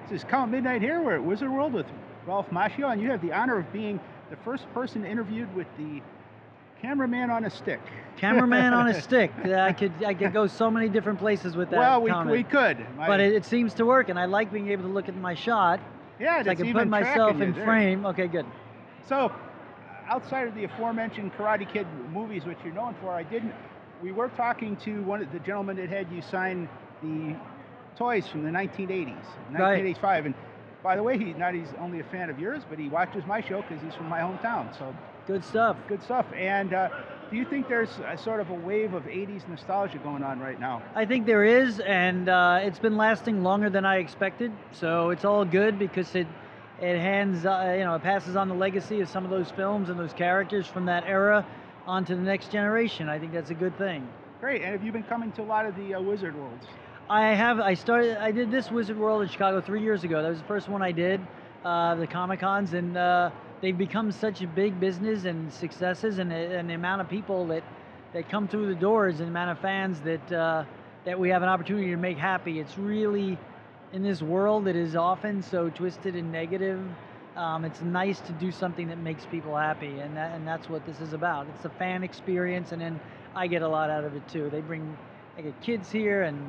This is Count Midnight here. We're at Wizard World with Ralph Macchio, and you have the honor of being the first person interviewed with the cameraman on a stick. Cameraman on a stick. I could go so many different places with that. Well, comment. we could. But it seems to work, and I like being able to look at my shot. Yeah, so I can put myself in frame. Okay, good. So, outside of the aforementioned Karate Kid movies, which you're known for, we were talking to one of the gentlemen that had you sign the toys from the 1980s, 1985, right. And by the way, he's only a fan of yours, but he watches my show because he's from my hometown. So good stuff. Good stuff. And do you think there's a sort of a wave of 80s nostalgia going on right now? I think there is, and it's been lasting longer than I expected. So it's all good because it passes on the legacy of some of those films and those characters from that era onto the next generation. I think that's a good thing. Great. And have you been coming to a lot of the Wizard Worlds? I have. I did this Wizard World in Chicago 3 years ago. That was the first one I did, the Comic-Cons, and they've become such a big business and successes, and the amount of people that come through the doors and the amount of fans that we have an opportunity to make happy. It's really, in this world that is often so twisted and negative, it's nice to do something that makes people happy, and that's what this is about. It's a fan experience, and then I get a lot out of it too. I get kids here and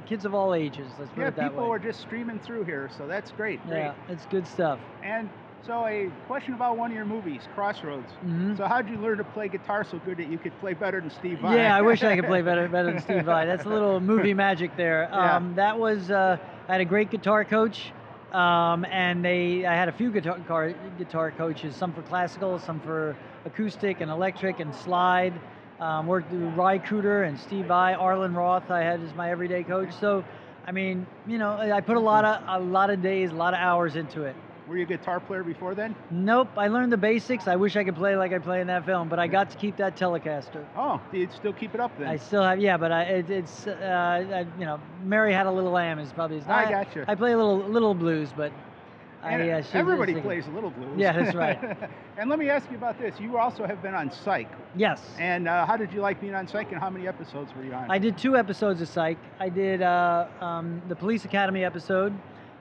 kids of all ages, let's put it that way. Yeah, people are just streaming through here, so that's great. Yeah, it's good stuff. And so a question about one of your movies, Crossroads. Mm-hmm. So how'd you learn to play guitar so good that you could play better than Steve Vai? Yeah, I wish I could play better than Steve Vai. That's a little movie magic there. Yeah. That was, I had a great guitar coach, and I had a few guitar coaches, some for classical, some for acoustic and electric and slide. Worked with Ry Cooder and Steve Vai, Arlen Roth I had as my everyday coach. So, I mean, I put a lot of days, a lot of hours into it. Were you a guitar player before then? Nope, I learned the basics. I wish I could play like I play in that film, but I got to keep that Telecaster. Oh, do you still keep it up then? I still have, yeah, but Mary Had a Little Lamb is probably. I got you. I play a little blues, but everybody plays a little blues. Yeah, that's right. And let me ask you about this. You also have been on Psych. Yes. And how did you like being on Psych, and how many episodes were you on? I did 2 episodes of Psych. I did the Police Academy episode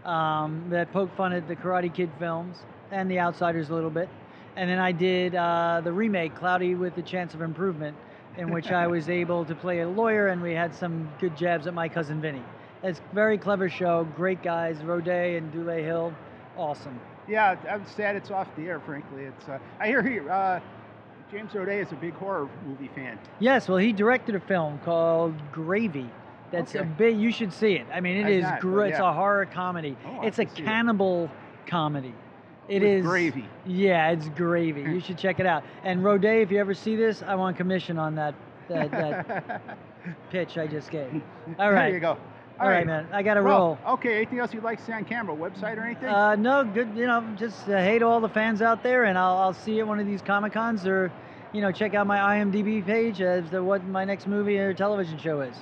that poked fun at the Karate Kid films and The Outsiders a little bit. And then I did the remake, Cloudy with a Chance of Improvement, in which I was able to play a lawyer, and we had some good jabs at My Cousin Vinny. It's a very clever show, great guys, Roday and Dule Hill. Awesome. Yeah, I'm sad it's off the air, frankly. It's I hear James Roday is a big horror movie fan. Yes, well, he directed a film called Gravy. That's a bit, you should see it. I mean, it is great. It's a horror comedy. Oh, it's a cannibal comedy. It is gravy. Yeah, it's gravy. You should check it out. And Roday, if you ever see this, I want commission on that pitch I just gave. All right. There you go. All right, man. I got to roll. Okay. Anything else you'd like to see on camera? Website or anything? No. Good. Just hey to all the fans out there, and I'll see you at one of these Comic-Cons, or check out my IMDb page as to what my next movie or television show is.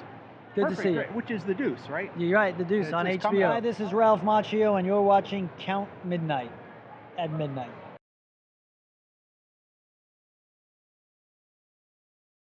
Good to see you. Which is The Deuce, right? You're right. The Deuce on HBO. Hi, this is Ralph Macchio, and you're watching Count Midnight at Midnight.